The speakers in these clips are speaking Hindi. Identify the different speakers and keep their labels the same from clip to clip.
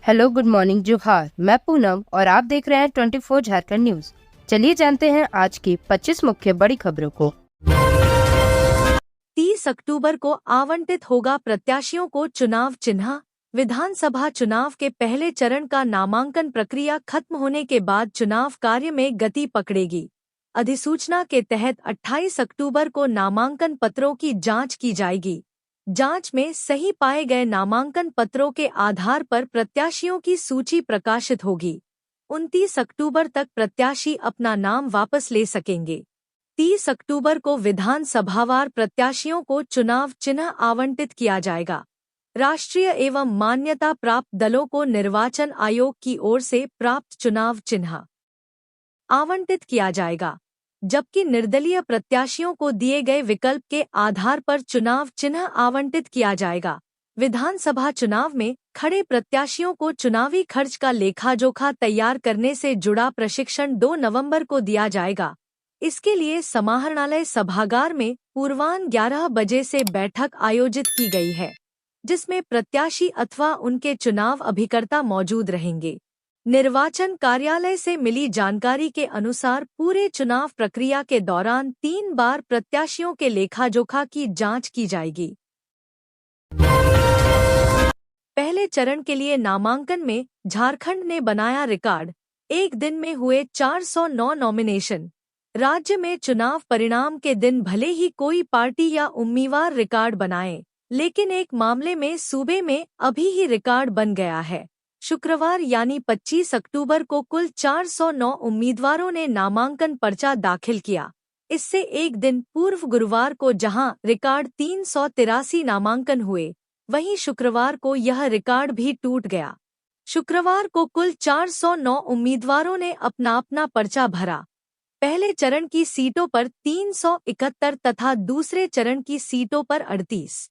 Speaker 1: हेलो, गुड मॉर्निंग, जोहार। मैं पूनम और आप देख रहे हैं 24 झारखंड न्यूज। चलिए जानते हैं आज की 25 मुख्य बड़ी खबरों को।
Speaker 2: 30 अक्टूबर को आवंटित होगा प्रत्याशियों को चुनाव चिन्ह। विधानसभा चुनाव के पहले चरण का नामांकन प्रक्रिया खत्म होने के बाद चुनाव कार्य में गति पकड़ेगी। अधिसूचना के तहत 28 अक्टूबर को नामांकन पत्रों की जांच की जाएगी। जांच में सही पाए गए नामांकन पत्रों के आधार पर प्रत्याशियों की सूची प्रकाशित होगी। 29 अक्टूबर तक प्रत्याशी अपना नाम वापस ले सकेंगे। 30 अक्टूबर को विधानसभावार प्रत्याशियों को चुनाव चिन्ह आवंटित किया जाएगा। राष्ट्रीय एवं मान्यता प्राप्त दलों को निर्वाचन आयोग की ओर से प्राप्त चुनाव चिन्ह आवंटित किया जाएगा, जबकि निर्दलीय प्रत्याशियों को दिए गए विकल्प के आधार पर चुनाव चिन्ह आवंटित किया जाएगा। विधानसभा चुनाव में खड़े प्रत्याशियों को चुनावी खर्च का लेखा-जोखा तैयार करने से जुड़ा प्रशिक्षण 2 नवंबर को दिया जाएगा। इसके लिए समाहरणालय सभागार में पूर्वाह्न 11 बजे से बैठक आयोजित की गई है, जिसमें प्रत्याशी अथवा उनके चुनाव अभिकर्ता मौजूद रहेंगे। निर्वाचन कार्यालय से मिली जानकारी के अनुसार पूरे चुनाव प्रक्रिया के दौरान 3 बार प्रत्याशियों के लेखा-जोखा की जांच की जाएगी। पहले चरण के लिए नामांकन में झारखंड ने बनाया रिकॉर्ड। एक दिन में हुए 409 नॉमिनेशन। राज्य में चुनाव परिणाम के दिन भले ही कोई पार्टी या उम्मीदवार रिकॉर्ड बनाए, लेकिन एक मामले में सूबे में अभी ही रिकॉर्ड बन गया है। शुक्रवार यानी 25 अक्टूबर को कुल 409 उम्मीदवारों ने नामांकन पर्चा दाखिल किया। इससे एक दिन पूर्व गुरुवार को जहां रिकॉर्ड 383 नामांकन हुए, वहीं शुक्रवार को यह रिकॉर्ड भी टूट गया। शुक्रवार को कुल 409 उम्मीदवारों ने अपना पर्चा भरा। पहले चरण की सीटों पर 371 तथा दूसरे चरण की सीटों पर 38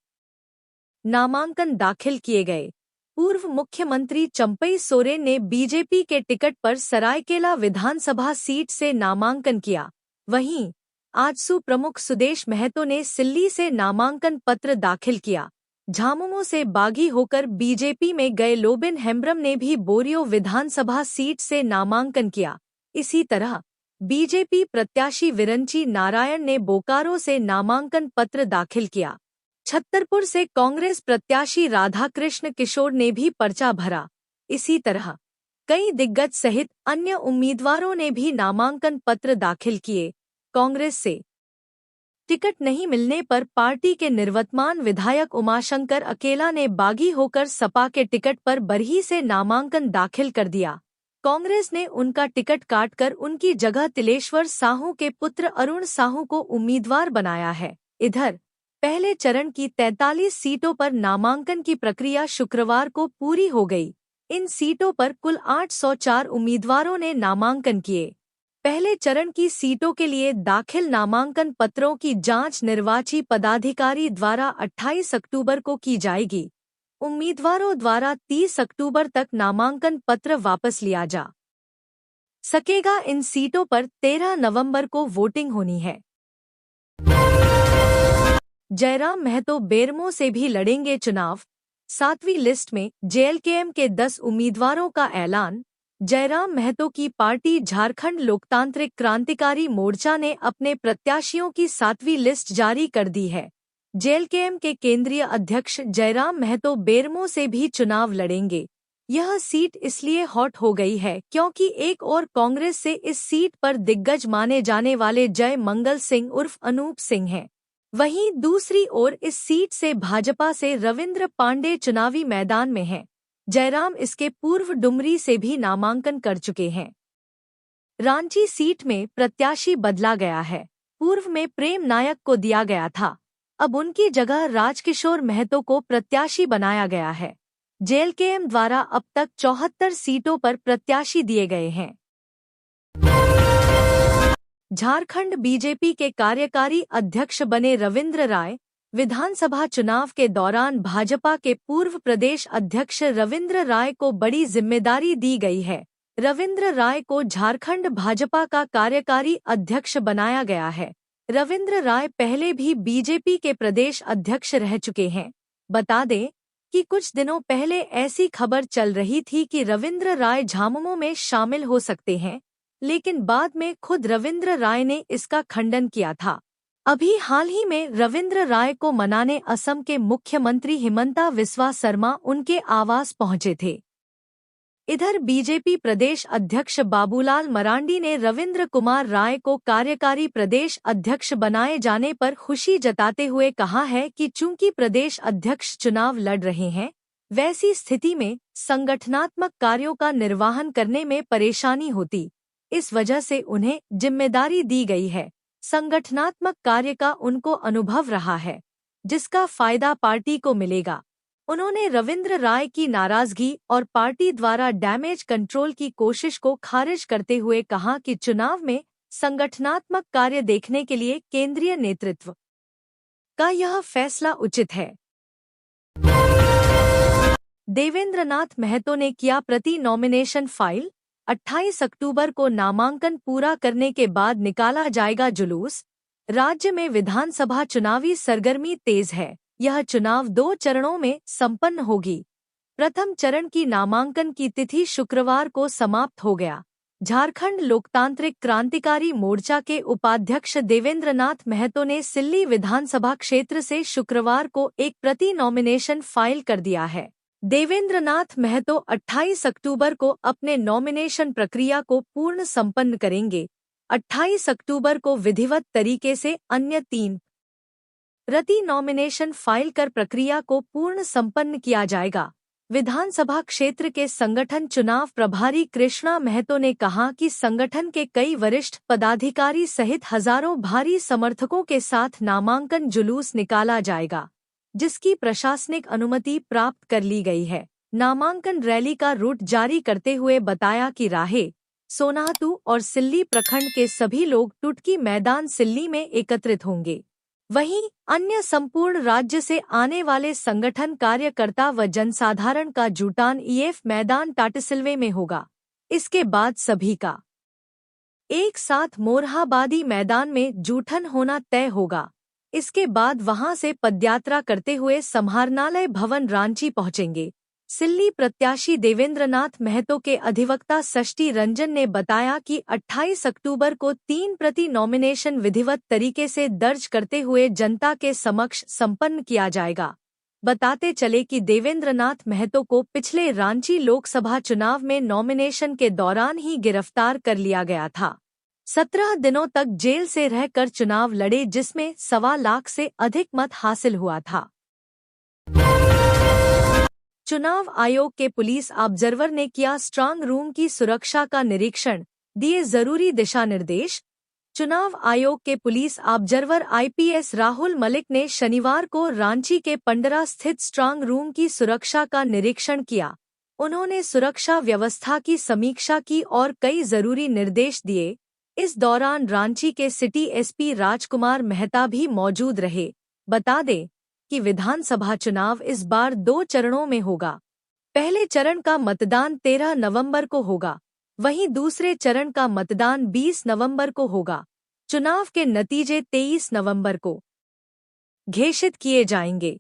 Speaker 2: नामांकन दाखिल किए गए। पूर्व मुख्यमंत्री चंपई सोरेन ने बीजेपी के टिकट पर सरायकेला विधानसभा सीट से नामांकन किया। वहीं आजसू प्रमुख सुदेश महतो ने सिल्ली से नामांकन पत्र दाखिल किया। झामुमो से बागी होकर बीजेपी में गए लोबिन हेम्ब्रम ने भी बोरियो विधानसभा सीट से नामांकन किया। इसी तरह बीजेपी प्रत्याशी विरंची नारायण ने बोकारो से नामांकन पत्र दाखिल किया। छतरपुर से कांग्रेस प्रत्याशी राधाकृष्ण किशोर ने भी पर्चा भरा। इसी तरह कई दिग्गज सहित अन्य उम्मीदवारों ने भी नामांकन पत्र दाखिल किए। कांग्रेस से टिकट नहीं मिलने पर पार्टी के निवर्तमान विधायक उमाशंकर अकेला ने बागी होकर सपा के टिकट पर बरही से नामांकन दाखिल कर दिया। कांग्रेस ने उनका टिकट काटकर उनकी जगह तिलेश्वर साहू के पुत्र अरुण साहू को उम्मीदवार बनाया है। इधर पहले चरण की 43 सीटों पर नामांकन की प्रक्रिया शुक्रवार को पूरी हो गई। इन सीटों पर कुल 804 उम्मीदवारों ने नामांकन किए। पहले चरण की सीटों के लिए दाखिल नामांकन पत्रों की जांच निर्वाची पदाधिकारी द्वारा 28 अक्टूबर को की जाएगी। उम्मीदवारों द्वारा 30 अक्टूबर तक नामांकन पत्र वापस लिया जा सकेगा। इन सीटों पर 13 नवंबर को वोटिंग होनी है। जयराम महतो बेरमो से भी लड़ेंगे चुनाव। 7वीं लिस्ट में जेएलकेएम के 10 उम्मीदवारों का ऐलान। जयराम महतो की पार्टी झारखंड लोकतांत्रिक क्रांतिकारी मोर्चा ने अपने प्रत्याशियों की 7वीं लिस्ट जारी कर दी है। जेएलकेएम के केंद्रीय अध्यक्ष जयराम महतो बेरमो से भी चुनाव लड़ेंगे। यह सीट इसलिए हॉट हो गई है क्योंकि एक और कांग्रेस से इस सीट पर दिग्गज माने जाने वाले जय मंगल सिंह उर्फ अनूप सिंह हैं। वहीं दूसरी ओर इस सीट से भाजपा से रविंद्र पांडे चुनावी मैदान में हैं। जयराम इसके पूर्व डुमरी से भी नामांकन कर चुके हैं। रांची सीट में प्रत्याशी बदला गया है। पूर्व में प्रेम नायक को दिया गया था, अब उनकी जगह राजकिशोर महतो को प्रत्याशी बनाया गया है। जेएलकेएम द्वारा अब तक 74 सीटों पर प्रत्याशी दिए गए हैं। झारखंड बीजेपी के कार्यकारी अध्यक्ष बने रविंद्र राय। विधानसभा चुनाव के दौरान भाजपा के पूर्व प्रदेश अध्यक्ष रविंद्र राय को बड़ी जिम्मेदारी दी गई है। रविंद्र राय को झारखंड भाजपा का कार्यकारी अध्यक्ष बनाया गया है। रविंद्र राय पहले भी बीजेपी के प्रदेश अध्यक्ष रह चुके हैं। बता दें, कि कुछ दिनों पहले ऐसी खबर चल रही थी कि रविंद्र राय झामुमो में शामिल हो सकते हैं, लेकिन बाद में खुद रविंद्र राय ने इसका खंडन किया था। अभी हाल ही में रविंद्र राय को मनाने असम के मुख्यमंत्री हिमंता बिस्वा शर्मा उनके आवास पहुंचे थे। इधर बीजेपी प्रदेश अध्यक्ष बाबूलाल मरांडी ने रविंद्र कुमार राय को कार्यकारी प्रदेश अध्यक्ष बनाए जाने पर खुशी जताते हुए कहा है कि चूंकि प्रदेश अध्यक्ष चुनाव लड़ रहे हैं, वैसी स्थिति में संगठनात्मक कार्यों का निर्वहन करने में परेशानी होती, इस वजह से उन्हें जिम्मेदारी दी गई है। संगठनात्मक कार्य का उनको अनुभव रहा है, जिसका फायदा पार्टी को मिलेगा। उन्होंने रविंद्र राय की नाराजगी और पार्टी द्वारा डैमेज कंट्रोल की कोशिश को खारिज करते हुए कहा कि चुनाव में संगठनात्मक कार्य देखने के लिए केंद्रीय नेतृत्व का यह फैसला उचित है। देवेंद्रनाथ महतो ने किया प्रति नॉमिनेशन फाइल, 28 अक्टूबर को नामांकन पूरा करने के बाद निकाला जाएगा जुलूस। राज्य में विधानसभा चुनावी सरगर्मी तेज है। यह चुनाव 2 चरणों में संपन्न होगी। प्रथम चरण की नामांकन की तिथि शुक्रवार को समाप्त हो गया। झारखंड लोकतांत्रिक क्रांतिकारी मोर्चा के उपाध्यक्ष देवेंद्रनाथ महतो ने सिल्ली विधानसभा क्षेत्र से शुक्रवार को एक प्रति नॉमिनेशन फाइल कर दिया है। देवेंद्रनाथ महतो 28 अक्टूबर को अपने नॉमिनेशन प्रक्रिया को पूर्ण संपन्न करेंगे। 28 अक्टूबर को विधिवत तरीके से अन्य 3 प्रति नॉमिनेशन फाइल कर प्रक्रिया को पूर्ण संपन्न किया जाएगा। विधानसभा क्षेत्र के संगठन चुनाव प्रभारी कृष्णा महतो ने कहा कि संगठन के कई वरिष्ठ पदाधिकारी सहित हजारों भारी समर्थकों के साथ नामांकन जुलूस निकाला जाएगा, जिसकी प्रशासनिक अनुमति प्राप्त कर ली गई है। नामांकन रैली का रूट जारी करते हुए बताया कि राहे, सोनातू और सिल्ली प्रखंड के सभी लोग टुटकी मैदान सिल्ली में एकत्रित होंगे। वहीं अन्य संपूर्ण राज्य से आने वाले संगठन कार्यकर्ता व जनसाधारण का जुटान ईएफ मैदान टाटिसिलवे में होगा। इसके बाद सभी का एक साथ मोरहाबादी मैदान में जूठन होना तय होगा। इसके बाद वहां से पदयात्रा करते हुए समाहरणालय भवन रांची पहुंचेंगे। सिल्ली प्रत्याशी देवेंद्रनाथ महतो के अधिवक्ता षष्ठी रंजन ने बताया कि 28 अक्टूबर को 3 प्रति नॉमिनेशन विधिवत तरीके से दर्ज करते हुए जनता के समक्ष संपन्न किया जाएगा। बताते चले कि देवेंद्रनाथ महतो को पिछले रांची लोकसभा चुनाव में नॉमिनेशन के दौरान ही गिरफ्तार कर लिया गया था। 17 दिनों तक जेल से रहकर चुनाव लड़े, जिसमें 1.25 लाख से अधिक मत हासिल हुआ था। चुनाव आयोग के पुलिस ऑब्जर्वर ने किया स्ट्रांग रूम की सुरक्षा का निरीक्षण, दिए जरूरी दिशा निर्देश। चुनाव आयोग के police observer IPS Rahul Malik ने शनिवार को रांची के पंडरा स्थित स्ट्रांग रूम की सुरक्षा का निरीक्षण किया। उन्होंने सुरक्षा व्यवस्था की समीक्षा की और कई जरूरी निर्देश दिए। इस दौरान रांची के सिटी एसपी राजकुमार मेहता भी मौजूद रहे। बता दें कि विधानसभा चुनाव इस बार 2 चरणों में होगा। पहले चरण का मतदान 13 नवंबर को होगा, वहीं दूसरे चरण का मतदान 20 नवंबर को होगा। चुनाव के नतीजे 23 नवंबर को घोषित किए जाएंगे।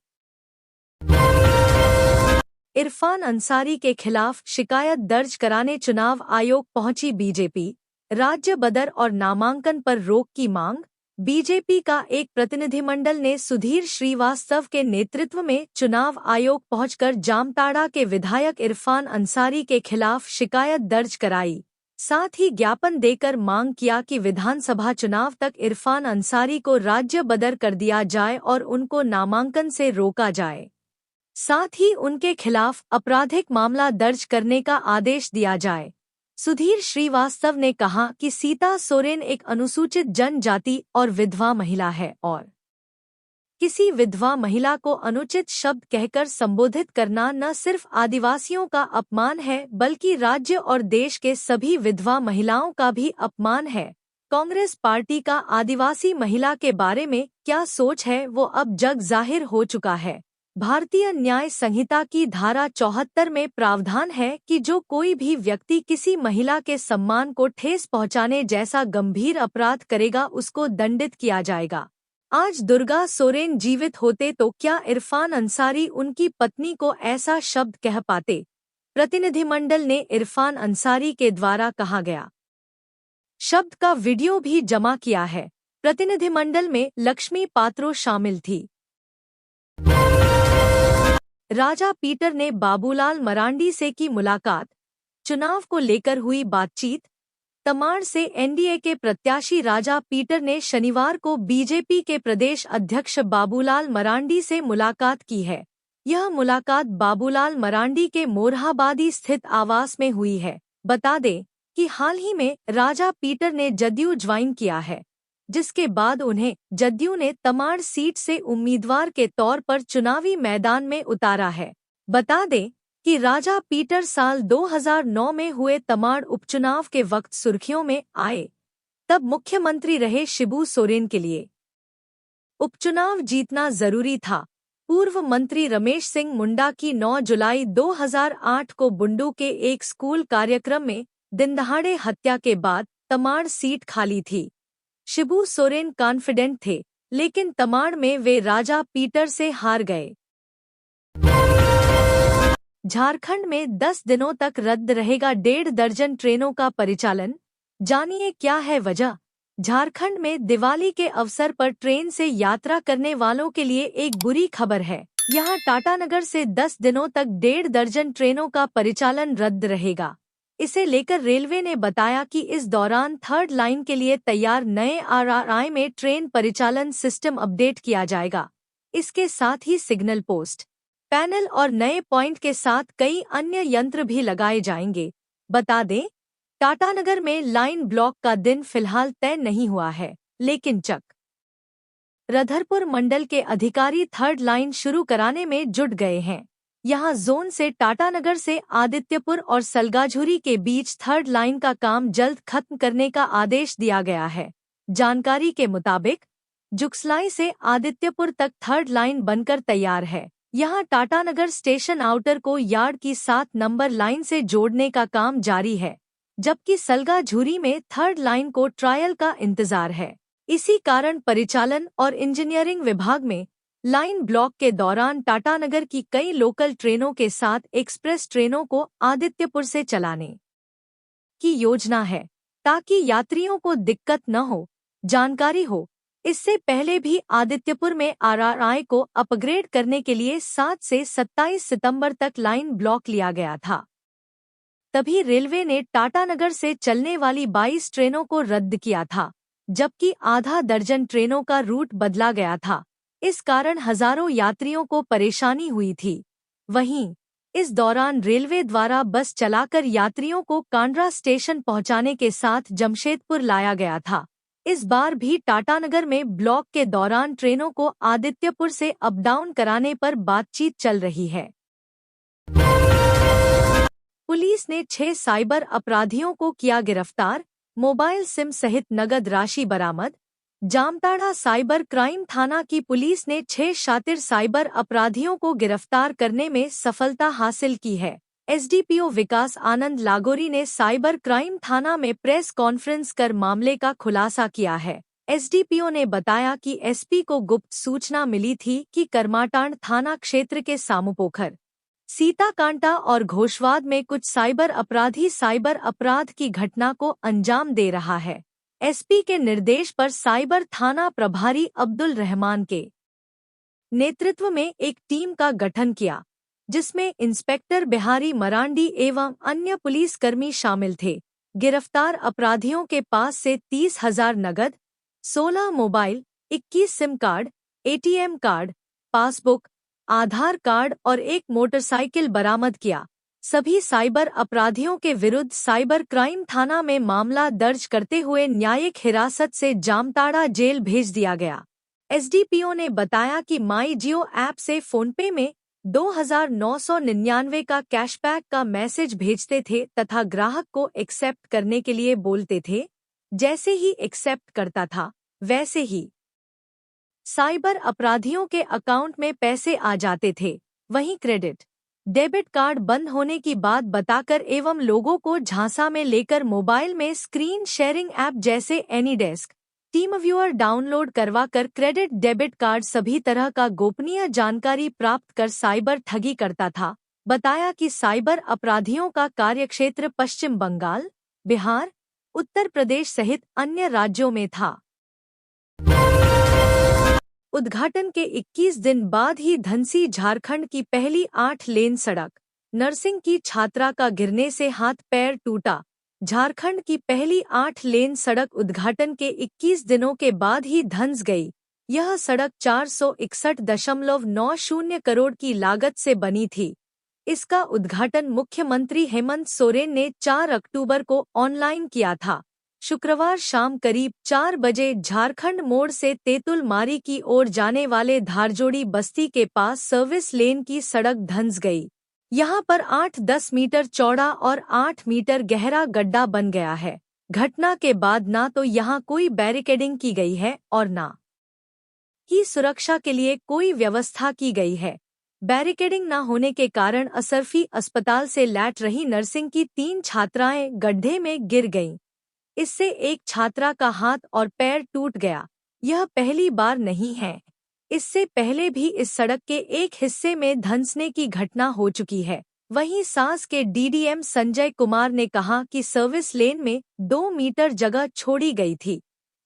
Speaker 2: इरफान अंसारी के खिलाफ शिकायत दर्ज कराने चुनाव आयोग पहुंची बीजेपी। राज्य बदर और नामांकन पर रोक की मांग। बीजेपी का एक प्रतिनिधिमंडल ने सुधीर श्रीवास्तव के नेतृत्व में चुनाव आयोग पहुंचकर जामताड़ा के विधायक इरफान अंसारी के खिलाफ शिकायत दर्ज कराई। साथ ही ज्ञापन देकर मांग किया कि विधानसभा चुनाव तक इरफान अंसारी को राज्य बदर कर दिया जाए और उनको नामांकन से रोका जाए। साथ ही उनके खिलाफ आपराधिक मामला दर्ज करने का आदेश दिया जाए। सुधीर श्रीवास्तव ने कहा कि सीता सोरेन एक अनुसूचित जनजाति और विधवा महिला है और किसी विधवा महिला को अनुचित शब्द कहकर संबोधित करना न सिर्फ आदिवासियों का अपमान है, बल्कि राज्य और देश के सभी विधवा महिलाओं का भी अपमान है। कांग्रेस पार्टी का आदिवासी महिला के बारे में क्या सोच है, वो अब जग जाहिर हो चुका है। भारतीय न्याय संहिता की धारा 74 में प्रावधान है कि जो कोई भी व्यक्ति किसी महिला के सम्मान को ठेस पहुंचाने जैसा गंभीर अपराध करेगा, उसको दंडित किया जाएगा। आज दुर्गा सोरेन जीवित होते तो क्या इरफान अंसारी उनकी पत्नी को ऐसा शब्द कह पाते? प्रतिनिधिमंडल ने इरफान अंसारी के द्वारा कहा गया शब्द का वीडियो भी जमा किया है। प्रतिनिधिमंडल में लक्ष्मी पात्रो शामिल थी। राजा पीटर ने बाबूलाल मरांडी से की मुलाकात, चुनाव को लेकर हुई बातचीत। तमाड़ से एनडीए के प्रत्याशी राजा पीटर ने शनिवार को बीजेपी के प्रदेश अध्यक्ष बाबूलाल मरांडी से मुलाकात की है। यह मुलाकात बाबूलाल मरांडी के मोरहाबादी स्थित आवास में हुई है। बता दें कि हाल ही में राजा पीटर ने जदयू ज्वाइन किया है, जिसके बाद उन्हें जदयू ने तमाड़ सीट से उम्मीदवार के तौर पर चुनावी मैदान में उतारा है। बता दें कि राजा पीटर साल 2009 में हुए तमाड़ उपचुनाव के वक्त सुर्खियों में आए, तब मुख्यमंत्री रहे शिबू सोरेन के लिए उपचुनाव जीतना जरूरी था। पूर्व मंत्री रमेश सिंह मुंडा की 9 जुलाई 2008 को बुंडू के एक स्कूल कार्यक्रम में दिनदहाड़े हत्या के बाद तमाड़ सीट खाली थी। शिबू सोरेन कॉन्फिडेंट थे, लेकिन तमाड़ में वे राजा पीटर से हार गए। झारखंड में 10 दिनों तक रद्द रहेगा 1.5 दर्जन ट्रेनों का परिचालन। जानिए क्या है वजह। झारखंड में दिवाली के अवसर पर ट्रेन से यात्रा करने वालों के लिए एक बुरी खबर है। यहां टाटानगर से 10 दिनों तक 1.5 दर्जन ट्रेनों का परिचालन रद्द रहेगा। इसे लेकर रेलवे ने बताया कि इस दौरान थर्ड लाइन के लिए तैयार नए आरआरआई में ट्रेन परिचालन सिस्टम अपडेट किया जाएगा। इसके साथ ही सिग्नल पोस्ट, पैनल और नए पॉइंट के साथ कई अन्य यंत्र भी लगाए जाएंगे। बता दें, टाटानगर में लाइन ब्लॉक का दिन फिलहाल तय नहीं हुआ है, लेकिन रधरपुर मंडल के अधिकारी थर्ड लाइन शुरू कराने में जुट गए हैं। यहां जोन से टाटानगर से आदित्यपुर और सलगाझुरी के बीच थर्ड लाइन का काम जल्द खत्म करने का आदेश दिया गया है। जानकारी के मुताबिक जुगसलाई से आदित्यपुर तक थर्ड लाइन बनकर तैयार है। यहां टाटानगर स्टेशन आउटर को यार्ड की 7 नंबर लाइन से जोड़ने का काम जारी है, जबकि सलगाझुरी में थर्ड लाइन को ट्रायल का इंतजार है। इसी कारण परिचालन और इंजीनियरिंग विभाग में लाइन ब्लॉक के दौरान टाटानगर की कई लोकल ट्रेनों के साथ एक्सप्रेस ट्रेनों को आदित्यपुर से चलाने की योजना है, ताकि यात्रियों को दिक्कत न हो। जानकारी हो, इससे पहले भी आदित्यपुर में आरआरआई को अपग्रेड करने के लिए 7 से 27 सितंबर तक लाइन ब्लॉक लिया गया था। तभी रेलवे ने टाटानगर से चलने वाली 22 ट्रेनों को रद्द किया था, जबकि आधा दर्जन ट्रेनों का रूट बदला गया था। इस कारण हजारों यात्रियों को परेशानी हुई थी। वहीं इस दौरान रेलवे द्वारा बस चलाकर यात्रियों को कांड्रा स्टेशन पहुंचाने के साथ जमशेदपुर लाया गया था। इस बार भी टाटानगर में ब्लॉक के दौरान ट्रेनों को आदित्यपुर से अप डाउन कराने पर बातचीत चल रही है। पुलिस ने 6 साइबर अपराधियों को किया गिरफ्तार, मोबाइल सिम सहित नगद राशि बरामद। जामताड़ा साइबर क्राइम थाना की पुलिस ने 6 शातिर साइबर अपराधियों को गिरफ्तार करने में सफलता हासिल की है। एसडीपीओ विकास आनंद लागोरी ने साइबर क्राइम थाना में प्रेस कॉन्फ्रेंस कर मामले का खुलासा किया है। एसडीपीओ ने बताया कि एसपी को गुप्त सूचना मिली थी कि करमाटांड थाना क्षेत्र के सामुपोखर, सीताकांटा और घोषवाद में कुछ साइबर अपराधी साइबर अपराध की घटना को अंजाम दे रहा है। एसपी के निर्देश पर साइबर थाना प्रभारी अब्दुल रहमान के नेतृत्व में एक टीम का गठन किया, जिसमें इंस्पेक्टर बिहारी मरांडी एवं अन्य पुलिसकर्मी शामिल थे। गिरफ्तार अपराधियों के पास से 30,000 नगद, 16 mobile, 21 SIM card, ATM card, passbook, Aadhaar card और एक मोटरसाइकिल बरामद किया। सभी साइबर अपराधियों के विरुद्ध साइबर क्राइम थाना में मामला दर्ज करते हुए न्यायिक हिरासत से जामताड़ा जेल भेज दिया गया। एसडीपीओ ने बताया कि माई जियो ऐप से फोनपे में 2,999 का कैशबैक का मैसेज भेजते थे तथा ग्राहक को एक्सेप्ट करने के लिए बोलते थे। जैसे ही एक्सेप्ट करता था, वैसे ही साइबर अपराधियों के अकाउंट में पैसे आ जाते थे। वहीं क्रेडिट डेबिट कार्ड बंद होने की बात बताकर एवं लोगों को झांसा में लेकर मोबाइल में स्क्रीन शेयरिंग ऐप जैसे एनीडेस्क, टीमव्यूअर डाउनलोड करवा कर क्रेडिट डेबिट कार्ड सभी तरह का गोपनीय जानकारी प्राप्त कर साइबर ठगी करता था। बताया कि साइबर अपराधियों का कार्यक्षेत्र पश्चिम बंगाल, बिहार, उत्तर प्रदेश सहित अन्य राज्यों में था। उद्घाटन के 21 दिन बाद ही धनसी झारखंड की पहली 8 लेन सड़क। नर्सिंग की छात्रा का गिरने से हाथ पैर टूटा। झारखंड की पहली 8 लेन सड़क उद्घाटन के 21 दिनों के बाद ही धंस गई। यह सड़क 461.90 करोड़ की लागत से बनी थी। इसका उद्घाटन मुख्यमंत्री हेमंत सोरेन ने 4 अक्टूबर को ऑनलाइन किया था। शुक्रवार शाम करीब 4 बजे झारखंड मोड़ से तेतुल मारी की ओर जाने वाले धारजोड़ी बस्ती के पास सर्विस लेन की सड़क धंस गई। यहां पर 8-10 मीटर चौड़ा और 8 मीटर गहरा गड्ढा बन गया है। घटना के बाद ना तो यहां कोई बैरिकेडिंग की गई है और ना ही सुरक्षा के लिए कोई व्यवस्था की गई है। बैरिकेडिंग न होने के कारण असरफी अस्पताल से लौट रही नर्सिंग की 3 छात्राएं गड्ढे में गिर गईं। इससे एक छात्रा का हाथ और पैर टूट गया। यह पहली बार नहीं है। इससे पहले भी इस सड़क के एक हिस्से में धंसने की घटना हो चुकी है। वहीं सास के डीडीएम संजय कुमार ने कहा कि सर्विस लेन में 2 मीटर जगह छोड़ी गई थी।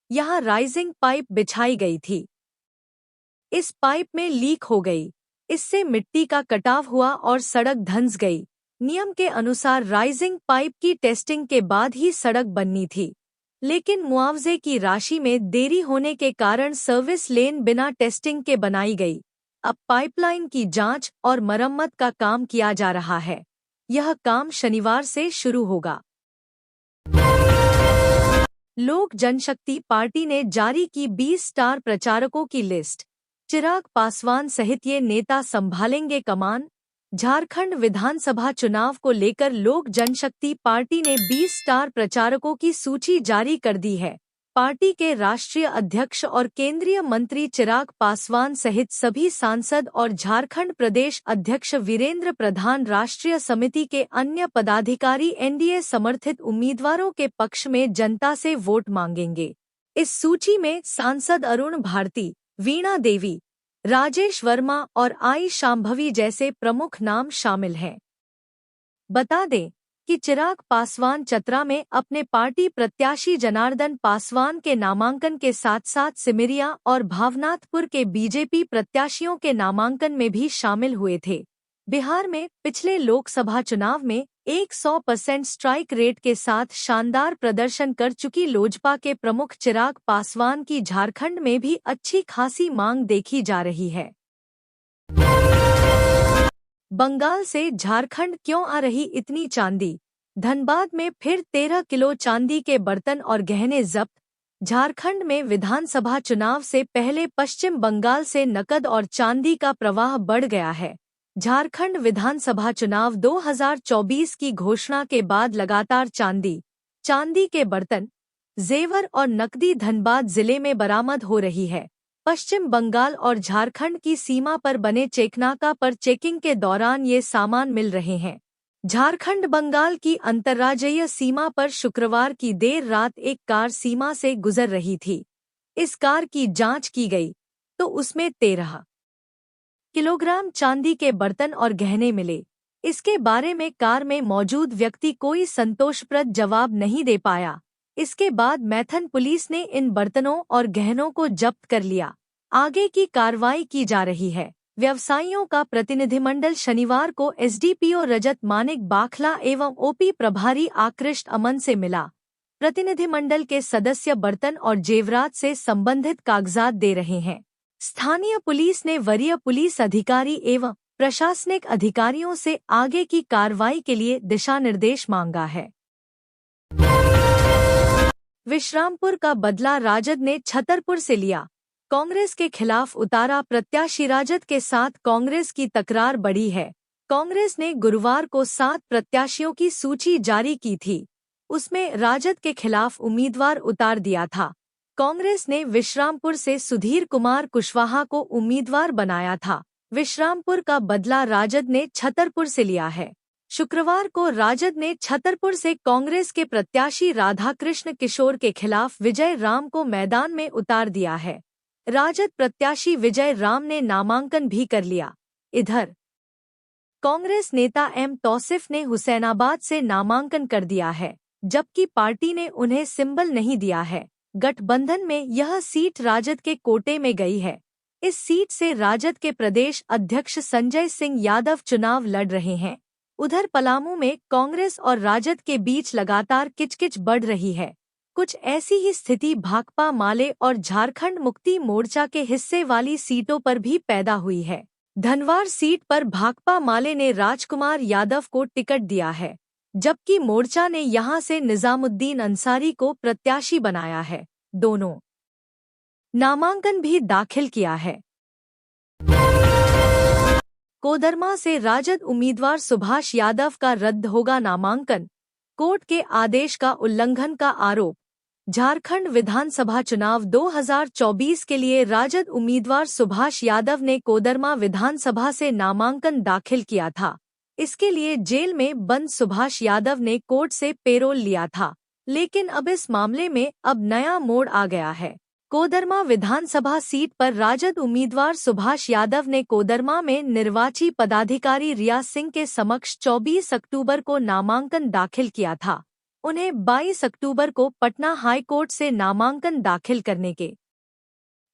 Speaker 2: यहां राइजिंग पाइप बिछाई गई थी। इस पाइप में लीक हो गई। इससे मिट्टी का कटाव हुआ और सड़क धंस गई। नियम के अनुसार राइजिंग पाइप की टेस्टिंग के बाद ही सड़क बननी थी, लेकिन मुआवजे की राशि में देरी होने के कारण सर्विस लेन बिना टेस्टिंग के बनाई गई। अब पाइपलाइन की जांच और मरम्मत का काम किया जा रहा है। यह काम शनिवार से शुरू होगा। लोक जनशक्ति पार्टी ने जारी की 20 स्टार प्रचारकों की लिस्ट। चिराग पासवान सहित ये नेता संभालेंगे कमान। झारखंड विधानसभा चुनाव को लेकर लोक जनशक्ति पार्टी ने 20 स्टार प्रचारकों की सूची जारी कर दी है। पार्टी के राष्ट्रीय अध्यक्ष और केंद्रीय मंत्री चिराग पासवान सहित सभी सांसद और झारखंड प्रदेश अध्यक्ष वीरेंद्र प्रधान राष्ट्रीय समिति के अन्य पदाधिकारी एनडीए समर्थित उम्मीदवारों के पक्ष में जनता से वोट मांगेंगे। इस सूची में सांसद अरुण भारती, वीणा देवी, राजेश वर्मा और आई शांभवी जैसे प्रमुख नाम शामिल हैं। बता दें कि चिराग पासवान चतरा में अपने पार्टी प्रत्याशी जनार्दन पासवान के नामांकन के साथ साथ सिमरिया और भावनाथपुर के बीजेपी प्रत्याशियों के नामांकन में भी शामिल हुए थे। बिहार में पिछले लोकसभा चुनाव में 100% स्ट्राइक रेट के साथ शानदार प्रदर्शन कर चुकी लोजपा के प्रमुख चिराग पासवान की झारखंड में भी अच्छी खासी मांग देखी जा रही है। बंगाल से झारखंड क्यों आ रही इतनी चांदी? धनबाद में फिर 13 किलो चांदी के बर्तन और गहने जब्त। झारखंड में विधानसभा चुनाव से पहले पश्चिम बंगाल से नकद और चांदी का प्रवाह बढ़ गया है। झारखंड विधानसभा चुनाव 2024 की घोषणा के बाद लगातार चांदी के बर्तन, जेवर और नकदी धनबाद जिले में बरामद हो रही है। पश्चिम बंगाल और झारखंड की सीमा पर बने चेकनाका पर चेकिंग के दौरान ये सामान मिल रहे हैं। झारखंड बंगाल की अंतर्राज्यीय सीमा पर शुक्रवार की देर रात एक कार सीमा से गुजर रही थी। इस कार की जांच की गई तो उसमें 13 किलोग्राम चांदी के बर्तन और गहने मिले। इसके बारे में कार में मौजूद व्यक्ति कोई संतोषप्रद जवाब नहीं दे पाया। इसके बाद मैथन पुलिस ने इन बर्तनों और गहनों को जब्त कर लिया। आगे की कार्रवाई की जा रही है। व्यवसायियों का प्रतिनिधिमंडल शनिवार को एसडीपीओ रजत मानिक बाखला एवं ओपी प्रभारी आकृष्ट अमन से मिला। प्रतिनिधिमंडल के सदस्य बर्तन और जेवरात से संबंधित कागजात दे रहे हैं। स्थानीय पुलिस ने वरीय पुलिस अधिकारी एवं प्रशासनिक अधिकारियों से आगे की कार्रवाई के लिए दिशा निर्देश मांगा है। विश्रामपुर का बदला राजद ने छतरपुर से लिया। कांग्रेस के खिलाफ उतारा प्रत्याशी। राजद के साथ कांग्रेस की तकरार बढ़ी है। कांग्रेस ने गुरुवार को 7 प्रत्याशियों की सूची जारी की थी। उसमें राजद के खिलाफ उम्मीदवार उतार दिया था। कांग्रेस ने विश्रामपुर से सुधीर कुमार कुशवाहा को उम्मीदवार बनाया था। विश्रामपुर का बदला राजद ने छतरपुर से लिया है। शुक्रवार को राजद ने छतरपुर से कांग्रेस के प्रत्याशी राधाकृष्ण किशोर के खिलाफ विजय राम को मैदान में उतार दिया है। राजद प्रत्याशी विजय राम ने नामांकन भी कर लिया। इधर कांग्रेस नेता एम तौसिफ ने हुसैनाबाद से नामांकन कर दिया है, जबकि पार्टी ने उन्हें सिंबल नहीं दिया है। गठबंधन में यह सीट राजद के कोटे में गई है। इस सीट से राजद के प्रदेश अध्यक्ष संजय सिंह यादव चुनाव लड़ रहे हैं। उधर पलामू में कांग्रेस और राजद के बीच लगातार किचकिच बढ़ रही है। कुछ ऐसी ही स्थिति भाकपा माले और झारखंड मुक्ति मोर्चा के हिस्से वाली सीटों पर भी पैदा हुई है। धनवार सीट पर भाकपा माले ने राजकुमार यादव को टिकट दिया है, जबकि मोर्चा ने यहां से निजामुद्दीन अंसारी को प्रत्याशी बनाया है। दोनों नामांकन भी दाखिल किया है। कोडरमा से राजद उम्मीदवार सुभाष यादव का रद्द होगा नामांकन, कोर्ट के आदेश का उल्लंघन का आरोप। झारखंड विधानसभा चुनाव 2024 के लिए राजद उम्मीदवार सुभाष यादव ने कोडरमा विधानसभा से नामांकन दाखिल किया था। इसके लिए जेल में बंद सुभाष यादव ने कोर्ट से पेरोल लिया था, लेकिन अब इस मामले में अब नया मोड़ आ गया है। कोडरमा विधानसभा सीट पर राजद उम्मीदवार सुभाष यादव ने कोडरमा में निर्वाची पदाधिकारी रियाज सिंह के समक्ष 24 अक्टूबर को नामांकन दाखिल किया था। उन्हें 22 अक्टूबर को पटना हाई कोर्ट से नामांकन दाखिल करने के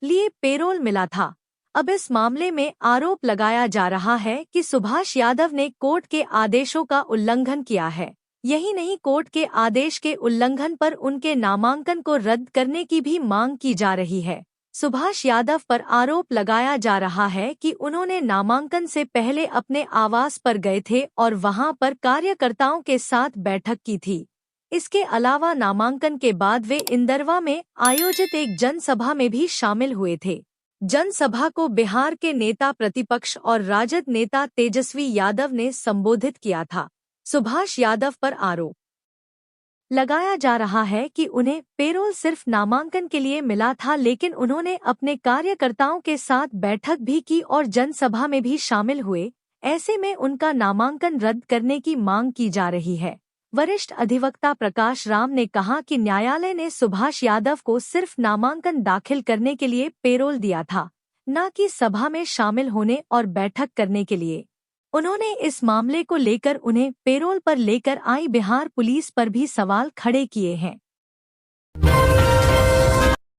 Speaker 2: लिए पेरोल मिला था। अब इस मामले में आरोप लगाया जा रहा है कि सुभाष यादव ने कोर्ट के आदेशों का उल्लंघन किया है। यही नहीं, कोर्ट के आदेश के उल्लंघन पर उनके नामांकन को रद्द करने की भी मांग की जा रही है। सुभाष यादव पर आरोप लगाया जा रहा है कि उन्होंने नामांकन से पहले अपने आवास पर गए थे और वहां पर कार्यकर्ताओं के साथ बैठक की थी। इसके अलावा नामांकन के बाद वे इंदरवा में आयोजित एक जनसभा में भी शामिल हुए थे। जनसभा को बिहार के नेता प्रतिपक्ष और राजद नेता तेजस्वी यादव ने संबोधित किया था। सुभाष यादव पर आरोप लगाया जा रहा है कि उन्हें पेरोल सिर्फ नामांकन के लिए मिला था, लेकिन उन्होंने अपने कार्यकर्ताओं के साथ बैठक भी की और जनसभा में भी शामिल हुए। ऐसे में उनका नामांकन रद्द करने की मांग की जा रही है। वरिष्ठ अधिवक्ता प्रकाश राम ने कहा कि न्यायालय ने सुभाष यादव को सिर्फ नामांकन दाखिल करने के लिए पेरोल दिया था, न कि सभा में शामिल होने और बैठक करने के लिए। उन्होंने इस मामले को लेकर उन्हें पेरोल पर लेकर आई बिहार पुलिस पर भी सवाल खड़े किए हैं।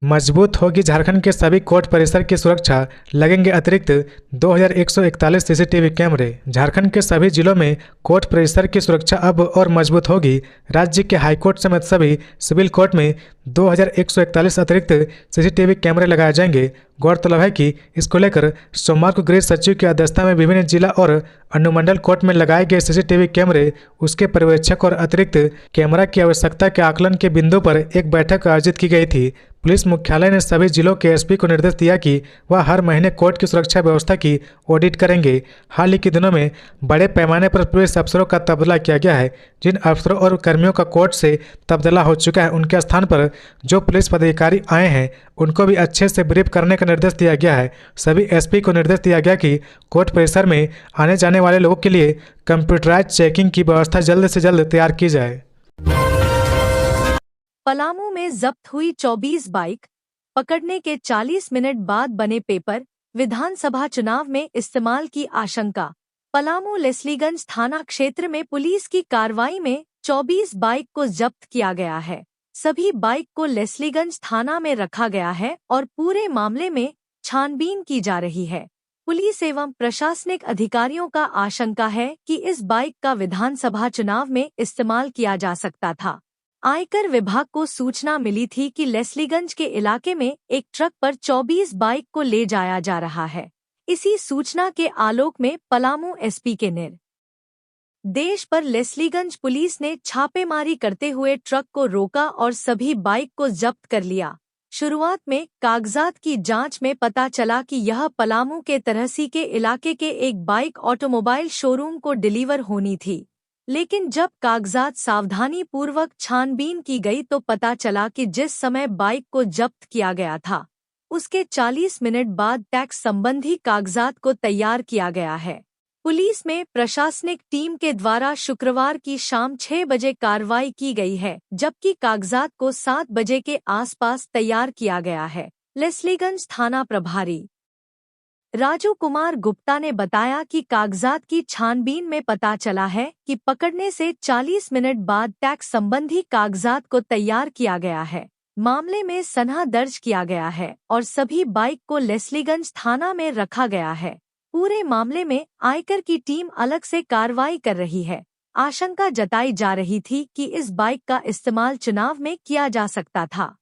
Speaker 3: मजबूत होगी झारखंड के सभी कोर्ट परिसर की सुरक्षा, लगेंगे अतिरिक्त 2141 सीसीटीवी कैमरे। झारखंड के सभी जिलों में कोर्ट परिसर की सुरक्षा अब और मजबूत होगी। राज्य के हाईकोर्ट समेत सभी सिविल कोर्ट में 2141 अतिरिक्त सीसीटीवी कैमरे लगाए जाएंगे। गौरतलब है कि इसको लेकर सोमवार को गृह सचिव की अध्यक्षता में विभिन्न जिला और अनुमंडल कोर्ट में लगाए गए सीसीटीवी कैमरे, उसके पर्यवेक्षक और अतिरिक्त कैमरा की आवश्यकता के आकलन के बिंदु पर एक बैठक आयोजित की गई थी। पुलिस मुख्यालय ने सभी जिलों के एसपी को निर्देश दिया कि वह हर महीने कोर्ट की सुरक्षा व्यवस्था की ऑडिट करेंगे। हाल ही के दिनों में बड़े पैमाने पर पुलिस अफसरों का तबादला किया गया है। जिन अफसरों और कर्मियों का कोर्ट से तबादला हो चुका है, उनके स्थान पर जो पुलिस पदाधिकारी आए हैं उनको भी अच्छे से ब्रीफ करने का निर्देश दिया गया है। सभी एसपी को निर्देश दिया गया कि कोर्ट परिसर में आने जाने वाले लोगों के लिए कंप्यूटराइज चेकिंग की व्यवस्था जल्द से जल्द तैयार की जाए।
Speaker 2: पलामू में जब्त हुई 24 बाइक, पकड़ने के 40 मिनट बाद बने पेपर, विधानसभा चुनाव में इस्तेमाल की आशंका। पलामू लेस्लीगंज थाना क्षेत्र में पुलिस की कार्रवाई में 24 बाइक को जब्त किया गया है। सभी बाइक को लेस्लीगंज थाना में रखा गया है और पूरे मामले में छानबीन की जा रही है। पुलिस एवं प्रशासनिक अधिकारियों का आशंका है कि इस बाइक का विधानसभा चुनाव में इस्तेमाल किया जा सकता था। आयकर विभाग को सूचना मिली थी कि लेस्लीगंज के इलाके में एक ट्रक पर 24 बाइक को ले जाया जा रहा है। इसी सूचना के आलोक में पलामू एसपी के निर्देश पर लेस्लीगंज पुलिस ने छापेमारी करते हुए ट्रक को रोका और सभी बाइक को जब्त कर लिया। शुरुआत में कागजात की जांच में पता चला कि यह पलामू के तरहसी के इलाके के एक बाइक ऑटोमोबाइल शोरूम को डिलीवर होनी थी, लेकिन जब कागजात सावधानी पूर्वक छानबीन की गई तो पता चला कि जिस समय बाइक को जब्त किया गया था उसके 40 मिनट बाद टैक्स संबंधी कागजात को तैयार किया गया है। पुलिस में प्रशासनिक टीम के द्वारा शुक्रवार की शाम 6 बजे कार्रवाई की गई है, जबकि कागजात को 7 बजे के आसपास तैयार किया गया है। लेस्लीगंज थाना प्रभारी राजू कुमार गुप्ता ने बताया कि कागजात की छानबीन में पता चला है कि पकड़ने से 40 मिनट बाद टैक्स संबंधी कागजात को तैयार किया गया है। मामले में सनहा दर्ज किया गया है और सभी बाइक को लेस्लीगंज थाना में रखा गया है। पूरे मामले में आयकर की टीम अलग से कार्रवाई कर रही है। आशंका जताई जा रही थी कि इस बाइक का इस्तेमाल चुनाव में किया जा सकता था।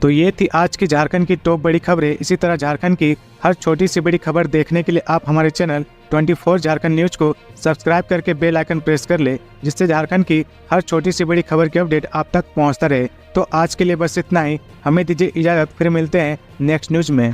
Speaker 4: तो ये थी आज की झारखंड की टॉप बड़ी खबरें। इसी तरह झारखंड की हर छोटी सी बड़ी खबर देखने के लिए आप हमारे चैनल 24 झारखंड न्यूज को सब्सक्राइब करके बेल आइकन प्रेस कर ले, जिससे झारखंड की हर छोटी सी बड़ी खबर की अपडेट आप तक पहुंचता रहे। तो आज के लिए बस इतना ही, हमें दीजिए इजाजत, फिर मिलते हैं नेक्स्ट न्यूज में।